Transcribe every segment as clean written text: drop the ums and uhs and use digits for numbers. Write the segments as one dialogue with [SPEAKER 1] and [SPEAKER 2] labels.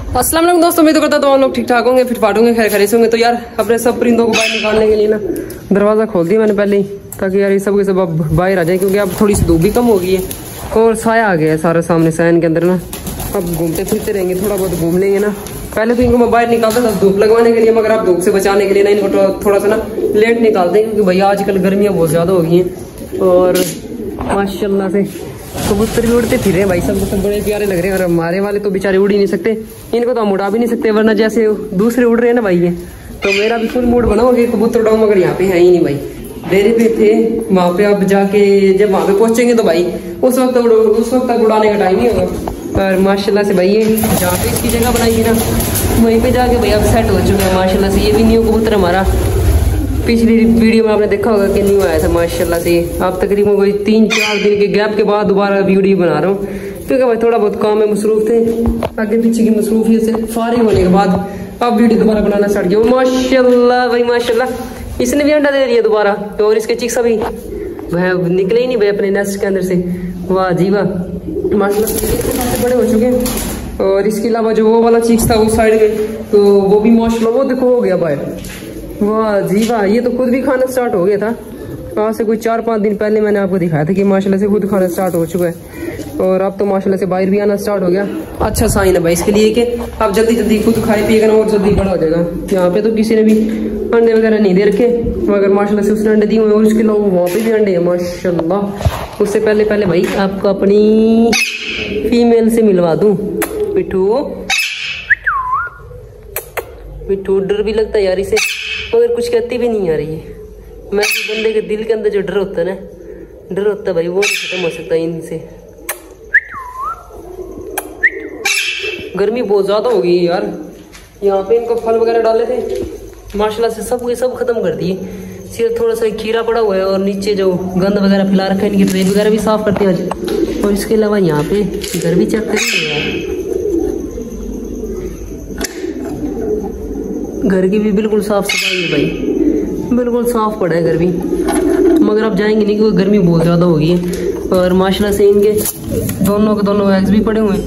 [SPEAKER 1] अस्सलाम वालेकुम दोस्तों, मैं तो करता तो आप लोग ठीक ठाक होंगे, फिट फाट होंगे, खैर खरीस होंगे। तो यार अपने सब परिंदों को बाहर निकालने के लिए ना दरवाज़ा खोल दिया मैंने पहले ही, ताकि यार ये सब के सब अब बाहर आ जाए, क्योंकि अब थोड़ी सी धूप भी कम हो गई है और साया आ गया है सारा सामने सैन के अंदर ना। अब घूमते फिरते रहेंगे, थोड़ा बहुत घूम लेंगे ना। पहले तो इनको मैं बाहर निकालता था धूप लगवाने के लिए, मगर आप धूप से बचाने के लिए ना इनको थोड़ा सा ना लेट निकालते हैं, क्योंकि भैया आजकल गर्मियाँ बहुत ज़्यादा हो गई हैं। और माशाल्लाह से कबूतर भी उड़ते फिर रहे हैं भाई, सब बड़े प्यारे लग रहे हैं। और हमारे वाले तो बेचारे उड़ ही नहीं सकते, इनको तो हम उड़ा भी नहीं सकते, वरना जैसे दूसरे उड़ रहे हैं ना भाई ये। तो मेरा भी फुल मूड बना हो गया कबूतर उड़ाऊं, मगर यहाँ पे है ही नहीं भाई। डेरे पे थे वहाँ पे, अब जाके जब वहाँ पे पहुंचेंगे तो भाई उस वक्त तक उड़ाने का टाइम ही होगा। और माशाल्लाह से भाई ये जहाँ पे इसकी जगह बनाई थी ना, वहीं पे जाके भाई अब सेट हो चुका है माशाल्लाह से। ये भी न्यू कबूतर हमारा, पिछली वीडियो में आपने देखा होगा कि न्यू आया था माशाल्लाह से। आप तकरीबन कोई 3-4 दिन के गैप के बाद दोबारा वीडियो बना रहा हूँ, क्योंकि भाई थोड़ा बहुत काम में मसरूफ थे, आगे पीछे की मसरूफियत से फारिग होने के बाद अब वीडियो दोबारा बनाना स्टार्ट किया। माशाल्लाह भाई माशाल्लाह, इसने भी अंडा दे दिया दोबारा, तो और इसके चिक्स अभी वह निकले ही नहीं भाई अपने नेस्ट के अंदर से। वाह जी वाह, माशाल्लाह बड़े हो चुके हैं। और इसके अलावा जो वो वाला चिक्स था उस साइड में, तो वो भी माशाल्लाह वो देखो हो गया भाई। वाह जी वाह, ये तो खुद भी खाना स्टार्ट हो गया था। आज से कोई 4-5 दिन पहले मैंने आपको दिखाया था कि माशाल्लाह से खुद खाना स्टार्ट हो चुका है। और अब तो माशाल्लाह से बाहर भी आना स्टार्ट हो गया। अच्छा साइन है भाई इसके लिए कि अब जल्दी जल्दी खुद खाए पिएगा ना और जल्दी बड़ा हो जाएगा। यहाँ पे तो किसी ने भी अंडे वगैरह नहीं दे रखे, मगर माशाल्लाह से उसने अंडे दिए हुए, और उसके अलावा वहाँ पे भी अंडे हैं माशाल्लाह। उससे पहले भाई आपको अपनी फीमेल से मिलवा दूँ। मिठू डर भी लगता है यार इसे, मगर कुछ कहती भी नहीं आ रही है। मैं बंदे के दिल के अंदर जो डर होता है ना, डर होता है भाई, वो नहीं खत्म हो सकता इनसे। गर्मी बहुत ज्यादा हो गई है यार। यहाँ पे इनको फल वगैरह डाले थे माशाल्लाह से, सब खत्म कर दिए। सिर्फ थोड़ा सा खीरा पड़ा हुआ है, और नीचे जो गंद वगैरह फैला रखा है, इनकी ट्रेन वगैरह भी साफ करते हैं आज। और इसके अलावा यहाँ पे घर भी चेक करेंगे यार, घर की भी बिल्कुल साफ सफाई है भाई, बिल्कुल साफ पड़ा है घर भी। मगर अब जाएंगे नहीं क्योंकि गर्मी बहुत ज़्यादा हो गई है। और माशाल्लाह से इनके दोनों के दोनों एग्स भी पड़े हुए हैं,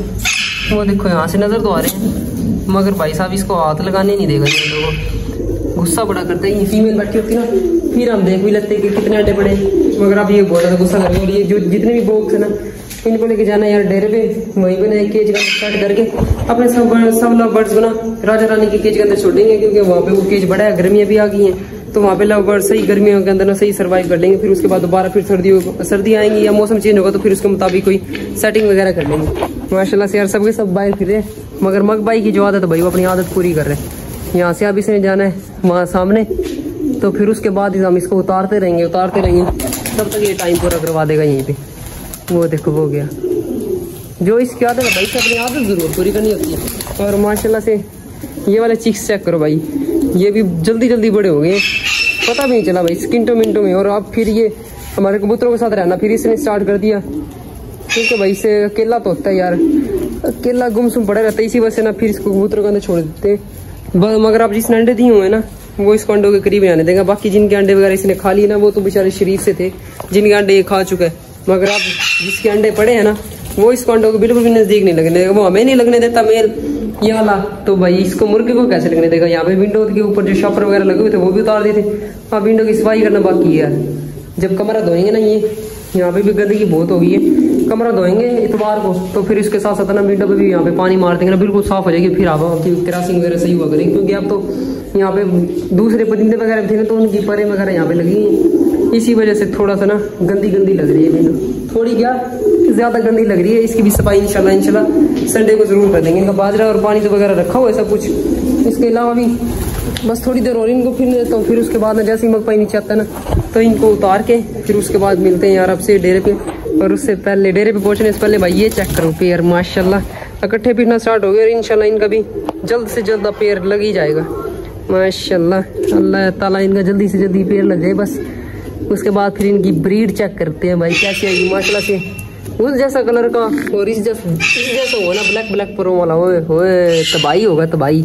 [SPEAKER 1] वो देखो यहाँ से नज़र तो आ रहे हैं, मगर भाई साहब इसको हाथ लगाने नहीं देगा। इन लोगों को गुस्सा बड़ा करते हैं, ये फीमेल बैठी होती ना, फिर हम देख भी लगते हैं कि कितने अंडे पड़े, मगर अब ये बहुत ज़्यादा गुस्सा कर रहे हैं। और ये जो जितने भी बॉक्स है ना, इनको लेके जाना है यार डेरे पे, वहीं पे ना एक केज का स्टार्ट करके अपने सब लव बर्ड्स को ना राजा रानी के केज के अंदर छोड़ेंगे, क्योंकि वहाँ पे वो केज बड़ा है, गर्मियाँ भी आ गई हैं, तो वहाँ पे लव बर्ड सही गर्मियों के अंदर ना सही सर्वाइव कर लेंगे। फिर उसके बाद दोबारा फिर सर्दी आएंगी या मौसम चेंज होगा, तो फिर उसके मुताबिक कोई सेटिंग वगैरह कर लेंगे। माशाल्लाह से यार सबके सब बाहर फिर रहे, मगर मगबाई की जो आदत है भाई वो अपनी आदत पूरी कर रहे हैं। यहाँ से अब इसने जाना है वहाँ सामने, तो फिर उसके बाद हम इसको उतारते रहेंगे तब तक ये टाइम पूरा करवा देगा यहीं पे। वो देखो हो गया, जो इसकी आदत है भाई से अपनी आदत जरूर पूरी करनी होती है। और माशाल्लाह से ये वाले चिक्स चेक करो भाई, ये भी जल्दी जल्दी बड़े हो गए, पता भी नहीं चला भाई स्किंटो मिनटों में। और अब फिर ये हमारे कबूतरों के साथ रहना फिर इसने स्टार्ट कर दिया, क्योंकि भाई से अकेला तो होता है यार, अकेला गुमसुम पड़ा रहता है, इसी वजह से ना फिर इसको कबूतरों के अंदर छोड़ देते हैं। मगर अब जिसने अंडे दिए हुए हैं ना, वो इसको अंडों के करीब आने देगा। बाकी जिनके अंडे वगैरह इसने खा लिए ना, वो तो बेचारे शरीफ से थे, जिनके अंडे ये खा चुका है। मगर अब जिसके अंडे पड़े हैं ना, वो इसको अंडों को बिल्कुल भी नजदीक नहीं लगने देगा, वो हमें नहीं लगने देता मेल ये वाला, तो भाई इसको मुर्गे को कैसे लगने देगा। यहाँ पे विंडो के ऊपर जो शॉपर वगैरह लगे हुए थे वो भी उतार दिए थे। अब विंडो की सफाई करना बाकी है यार, जब कमरा धोएंगे ना, ये यहाँ पे भी गंदगी बहुत हो गई है, कमरा धोएंगे इतवार को, तो फिर इसके साथ साथ ना विंडो पे भी यहाँ पे पानी मार देंगे ना, बिल्कुल साफ हो जाएगी। फिर आप क्रॉसिंग वगैरह सही हुआ करेंगे, क्योंकि अब तो यहाँ पे दूसरे परिंदे वगैरह थे ना, तो उनकी परें वगैरह यहाँ पे लगी, इसी वजह से थोड़ा सा ना गंदी लग रही है विंडो, थोड़ी क्या ज्यादा गंदी लग रही है। इसकी भी सफाई इंशाल्लाह संडे को जरूर कर देंगे। इनका बाजरा और पानी तो वगैरह रखा हुआ है सब कुछ। इसके अलावा भी बस थोड़ी देर और इनको फिर देता हूँ, फिर उसके बाद ना जैसे ही मगपाई नीचे आता है ना, तो इनको उतार के फिर उसके बाद मिलते हैं यार आपसे डेरे पे। और उससे पहले डेरे पे पहुंचने से पहले भाई ये चेक करो पेयर, माशाल्लाह इकट्ठे फिरना स्टार्ट हो गए, और इंशाल्लाह इनका भी जल्द से जल्द पेयर लग ही जाएगा माशाल्लाह। अल्लाह ताला इनका जल्दी से जल्दी पेयर लग जाए बस। उसके बाद फिर इनकी ब्रीड चेक करते हैं भाई कैसी आएगी। माशाल्लाह से उस जैसा कलर का और इस जैसा हो ना, ब्लैक परों वाला, ओए तबाही होगा तबाही।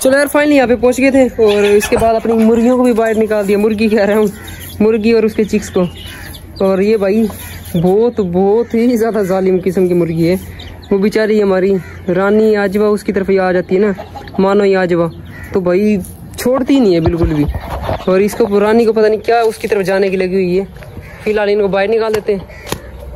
[SPEAKER 1] चलो यार फाइनली यहाँ पे पहुंच गए थे और इसके बाद अपनी मुर्गियों को भी बाहर निकाल दिया, मुर्गी कह रहा हूँ, मुर्गी और उसके चिक्स को। और ये भाई बहुत ही ज़्यादा जालिम किस्म की मुर्गी है। वो बेचारी हमारी रानी आजवा उसकी तरफ ही आ जाती है ना, मानो ये आजवा, तो भाई छोड़ती नहीं है बिल्कुल भी। और इसको रानी को पता नहीं क्या उसकी तरफ जाने की लगी हुई है। फिलहाल इनको बाहर निकाल देते हैं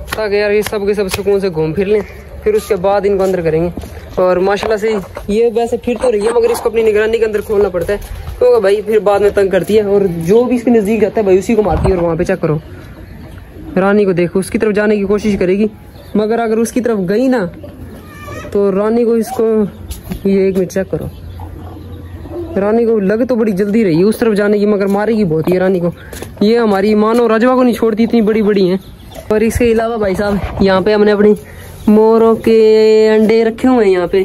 [SPEAKER 1] ताकि यार ये सब के सब सुकून से घूम फिर लें, फिर उसके बाद इनको अंदर करेंगे। और माशाल्लाह से ये वैसे फिर तो रही है मगर इसको अपनी निगरानी के अंदर खोलना पड़ता है क्योंकि भाई फिर बाद में तंग करती है और जो भी इसके नज़दीक जाता है भाई उसी को मारती है। और वहाँ पे चेक करो रानी को देखो, उसकी तरफ जाने की कोशिश करेगी मगर अगर उसकी तरफ गई ना तो रानी को इसको ये एक मिनट चेक करो, रानी को लग तो बड़ी जल्दी रही है उस तरफ जाने की मगर मारेगी बहुत ही रानी को। ये हमारी मानो रजवा को नहीं छोड़ती, इतनी बड़ी बड़ी हैं। और इसके अलावा भाई साहब यहाँ पे हमने अपनी मोरों के अंडे रखे हुए हैं यहाँ पे।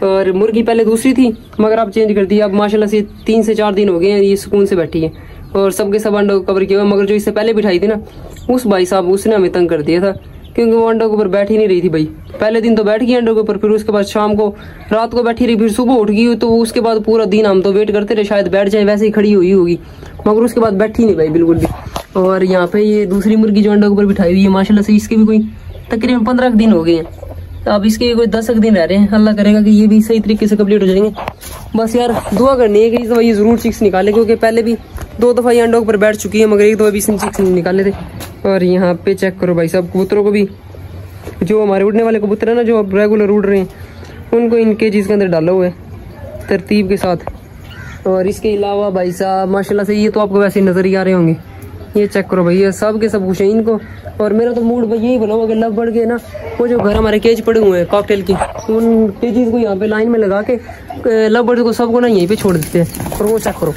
[SPEAKER 1] और मुर्गी पहले दूसरी थी मगर अब चेंज कर दी, अब माशाल्लाह से 3 से 4 दिन हो गए हैं ये सुकून से बैठी है और सबके सब अंडों को कवर किया हुआ। मगर जो इससे पहले बिठाई थी ना उस भाई साहब उसने हमें तंग कर दिया था क्योंकि वो अंडों के ऊपर बैठ ही नहीं रही थी भाई। पहले दिन तो बैठ गई अंडों के ऊपर, फिर उसके बाद शाम को रात को बैठी रही, फिर सुबह उठ गई, तो उसके बाद पूरा दिन हम तो वेट करते रहे शायद बैठ जाए, वैसे ही खड़ी हुई होगी मगर उसके बाद बैठी नहीं भाई बिल्कुल भी। और यहाँ पे ये दूसरी मुर्गी जो अंडों के ऊपर बिठाई हुई है माशाल्लाह से इसके भी कोई तकरीबन 15 दिन हो गए हैं, तो अब इसके कोई 10 दिन रह रहे हैं। अल्लाह करेगा कि ये भी सही तरीके से कंप्लीट हो जाएंगे। बस यार दुआ करनी है कि इस दफ़ा ये ज़रूर चिक्स निकाले क्योंकि पहले भी 2 दफ़ा ये अंडों पर बैठ चुकी है मगर एक दफ़ा भी इसने चिक्स नहीं निकाले थे। और यहाँ पे चेक करो भाई साहब कबूतरों को भी, जो हमारे उड़ने वाले कबूतर है ना जो अब रेगुलर उड़ रहे हैं उनको इन केजीज के अंदर डाला हुआ है तरतीब के साथ। और इसके अलावा भाई साहब माशाल्लाह से ये तो आपको वैसे नज़र ही आ रहे होंगे, ये चेक करो भाई ये सब के सब कुछ है इनको। और मेरा तो मूड भाई यही बना हुआ कि लव बढ़ के ना वो जो घर हमारे केज पड़े हुए हैं कॉकटेल की, उन केजीज को यहाँ पे लाइन में लगा के लव बर्ड को सबको ना यहीं पे छोड़ देते हैं। और वो चेक करो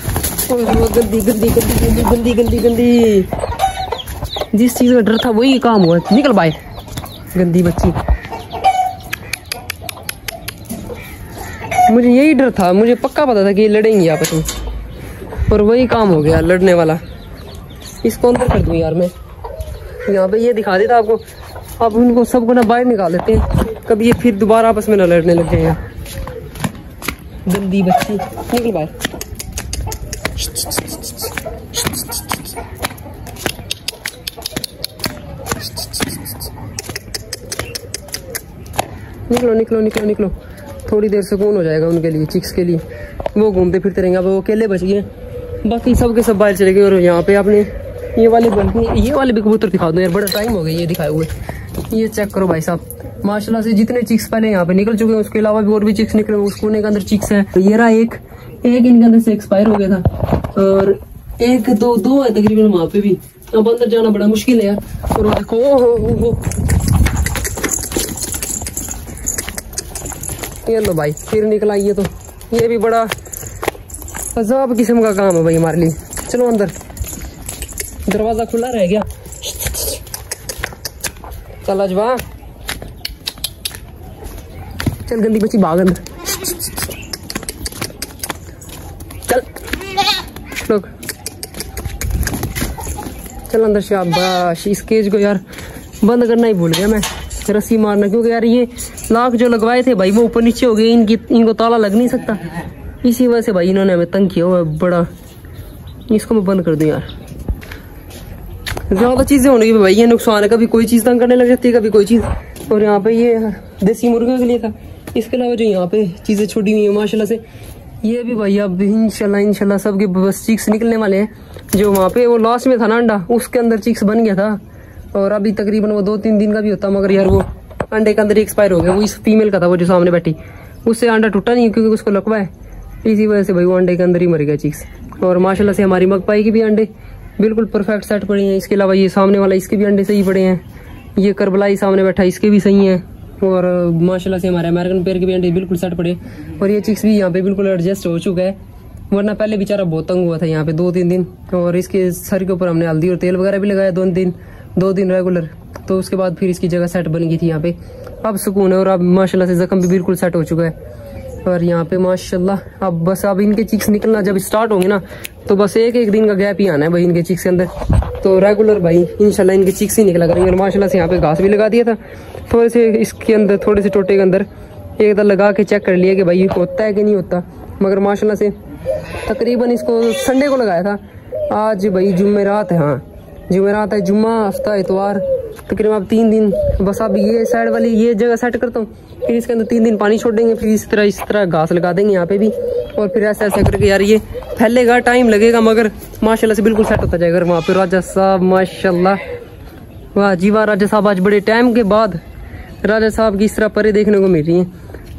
[SPEAKER 1] गंदी गंदी गंदी गंदी गंदी गंदी गंदी, जिस चीज़ का डर था वही काम हुआ, निकल बाय गंदी बच्ची। मुझे यही डर था, मुझे पक्का पता था कि ये लड़ेंगी आपस में और वही काम हो गया लड़ने वाला। इसको अंदर कर दूँ यार मैं, यहाँ पे ये दिखा देता आपको। अब उनको सबको ना बाहर निकाल देते हैं, कभी ये फिर दोबारा आपस में ना लड़ने लग जाएगा। गंदी बच्ची निकल बाहर। निकलो निकलो निकलो निकलो, थोड़ी देर सुकून हो जाएगा उनके लिए, चिक्स के लिए। वो घूमते फिरते रहेंगे, अब वो अकेले बच गए, बाकी सब के सब बाहर चले गए। और यहाँ पे आपने ये वाले भी कबूतर दिखा दो यार, बड़ा टाइम हो गया ये दिखाए हुए। ये चेक करो भाई साहब माशाल्लाह से जितने चिक्स पहले यहाँ पे निकल चुके हैं उसके अलावा भी और भी चिक्स निकले, उस कोने के अंदर चिक्स है। तो ये रहा एक इनके अंदर से एक्सपायर हो गया था और एक दो है तकरीबन वहाँ पे भी। अब अंदर जाना बड़ा मुश्किल है यार। और वो देखो हो ये लो भाई फिर निकला ये, तो ये भी बड़ा अजाब किस्म का काम है भाई हमारे लिए। चलो अंदर, दरवाजा खुला रह गया, चल अजवा चल गंदी बच्ची भाग अंदर, चल लोग चल अंदर। शाबाश, इस केज को यार बंद करना ही भूल गया मैं, रस्सी मारना, क्योंकि यार ये लाख जो लगवाए थे भाई वो ऊपर नीचे हो गए, इनको ताला लग नहीं सकता, इसी वजह से भाई इन्होंने हमें तंग किया हुआ है बड़ा। इसको मैं बंद कर दूं यार, ज्यादा चीजें होने की भाई ये नुकसान है, कभी कोई चीज तंग करने लग जाती है कभी कोई चीज। और यहाँ पे ये देसी मुर्गियों के लिए था, इसके अलावा जो यहाँ पे चीजें छोड़ी हुई है माशाल्लाह से, ये भी भाई अब इंशाल्लाह सबके बस चिक्स निकलने वाले हैं। जो वहाँ पे वो लास्ट में था ना अंडा, उसके अंदर चिक्स बन गया था और अभी तकरीबन वो 2-3 दिन का भी होता, मगर यार वो अंडे के अंदर एक्सपायर हो गया। वो इस फीमेल का था वो जो सामने बैठी, उससे अंडा टूटा नहीं क्योंकि उसको लकवा है, इसी वजह से भाई वो अंडे के अंदर ही मर गया चिक्स। और माशाल्लाह से हमारी मगपाई के भी अंडे बिल्कुल परफेक्ट सेट पड़े हैं। इसके अलावा ये सामने वाला इसके भी अंडे सही पड़े हैं, ये करबलाई सामने बैठा इसके भी सही हैं। और माशाल्लाह से हमारे अमेरिकन पेयर के भी अंडे बिल्कुल सेट पड़े और ये चिक्स भी यहाँ पे बिल्कुल एडजस्ट हो चुका है, वरना पहले बेचारा बहुत तंग हुआ था यहाँ पे 2-3 दिन। और इसके सर के ऊपर हमने हल्दी और तेल वगैरह भी लगाया 2 दिन रेगुलर, तो उसके बाद फिर इसकी जगह सेट बन गई थी यहाँ पे। अब सुकून है और अब माशाल्लाह से जख्म भी बिल्कुल सेट हो चुका है। और यहाँ पे माशाल्लाह अब बस अब इनके चिक्स निकलना जब स्टार्ट होंगे ना तो बस एक दिन का गैप ही आना है भाई इनके चिक्स के अंदर, तो रेगुलर भाई इंशाल्लाह इनके चिक्स ही निकला करेंगे। और माशाल्लाह से यहाँ पे घास भी लगा दिया था, थोड़े से इसके अंदर थोड़े से टोटे के अंदर एक बार लगा के चेक कर लिया कि भाई होता है कि नहीं होता। मगर माशाल्लाह से तकरीबन इसको संडे को लगाया था। आज भाई जुमेरात है, हाँ जुमेरात है, जुम्मा हफ्ता इतवार, तकरीबन अब 3 दिन। बस अब ये साइड वाली ये जगह सेट करता हूँ, फिर इसके अंदर 3 दिन पानी छोड़ देंगे, फिर इस तरह घास लगा देंगे यहाँ पे भी, और फिर ऐसा ऐसा करके यार ये फैलेगा, टाइम लगेगा मगर माशाल्लाह से बिल्कुल सेट होता जाएगा। वहाँ पे राजा साहब माशाल्लाह, वाह जी वाह, राजा साहब आज बड़े टाइम के बाद राजा साहब की इस तरह परे देखने को मिल रही है,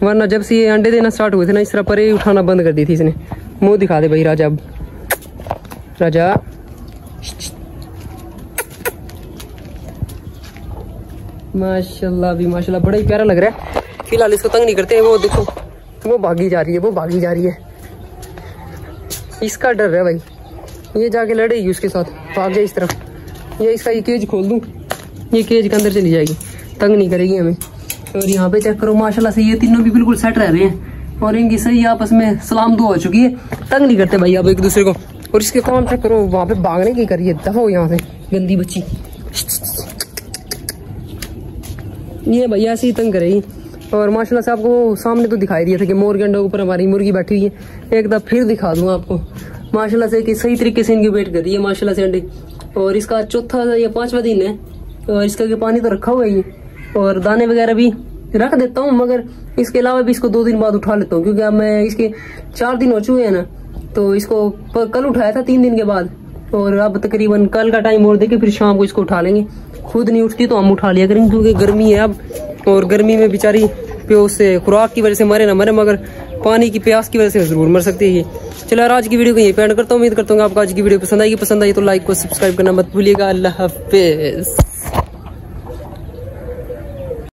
[SPEAKER 1] वरना जब से ये अंडे देना स्टार्ट हुए थे ना, इस तरह परे उठाना बंद कर दी थी इसने। मुँह दिखा दे भाई राजा, अब राजा माशाल्लाह भी माशाल्लाह बड़ा ही प्यारा लग रहा है। फिलहाल इसको तंग नहीं करते हैं, वो देखो वो भागी जा रही है, वो भागी जा रही है, इसका डर है भाई, ये जाके लड़ेगी उसके साथ, भाग जाए इस तरफ। ये इसका ये केज खोल दूं, ये केज के अंदर चली जाएगी, तंग नहीं करेगी हमें। और यहाँ पे चेक करो माशाल्लाह से ये तीनों भी बिल्कुल सेट रह रहे हैं, और इनकी सही आपस में सलाम दुआ हो चुकी है, तंग नहीं करते भाई अब एक दूसरे को। और इसके काम चेक करो, वहाँ पे भागने की करिए, दफा हो यहाँ से गंदी बच्ची, ये भैया ऐसे ही तंग करेगी। और माशाल्लाह से आपको सामने तो दिखाई दिया था कि मोर के अंडे ऊपर हमारी मुर्गी बैठी हुई है, एक दफा फिर दिखा दूंगा आपको माशाल्लाह से कि सही तरीके से इनकी वेट कर रही है माशाल्लाह से अंडे। और इसका चौथा या 5वां दिन है, और इसका पानी तो रखा हुआ ही, और दाने वगैरह भी रख देता हूँ, मगर इसके अलावा भी इसको 2 दिन बाद उठा लेता हूँ, क्योंकि अब मैं इसके 4 दिन हो चुके हैं ना, तो इसको कल उठाया था 3 दिन के बाद, और अब तकरीबन कल का टाइम और देके फिर शाम को इसको उठा लेंगे। खुद नहीं उठती तो हम उठा लिया करेंगे, क्योंकि गर्मी है अब, और गर्मी में बेचारी प्यास से, खुराक की वजह से मरे ना मरे, मगर पानी की प्यास की वजह से जरूर मर सकती है। चलो यार आज की वीडियो को यहीं पे एंड करता हूँ। उम्मीद करता हूँ आपको आज की वीडियो पसंद आएगी तो लाइक को सब्सक्राइब करना मत भूलिएगा। अल्लाह हाफिज।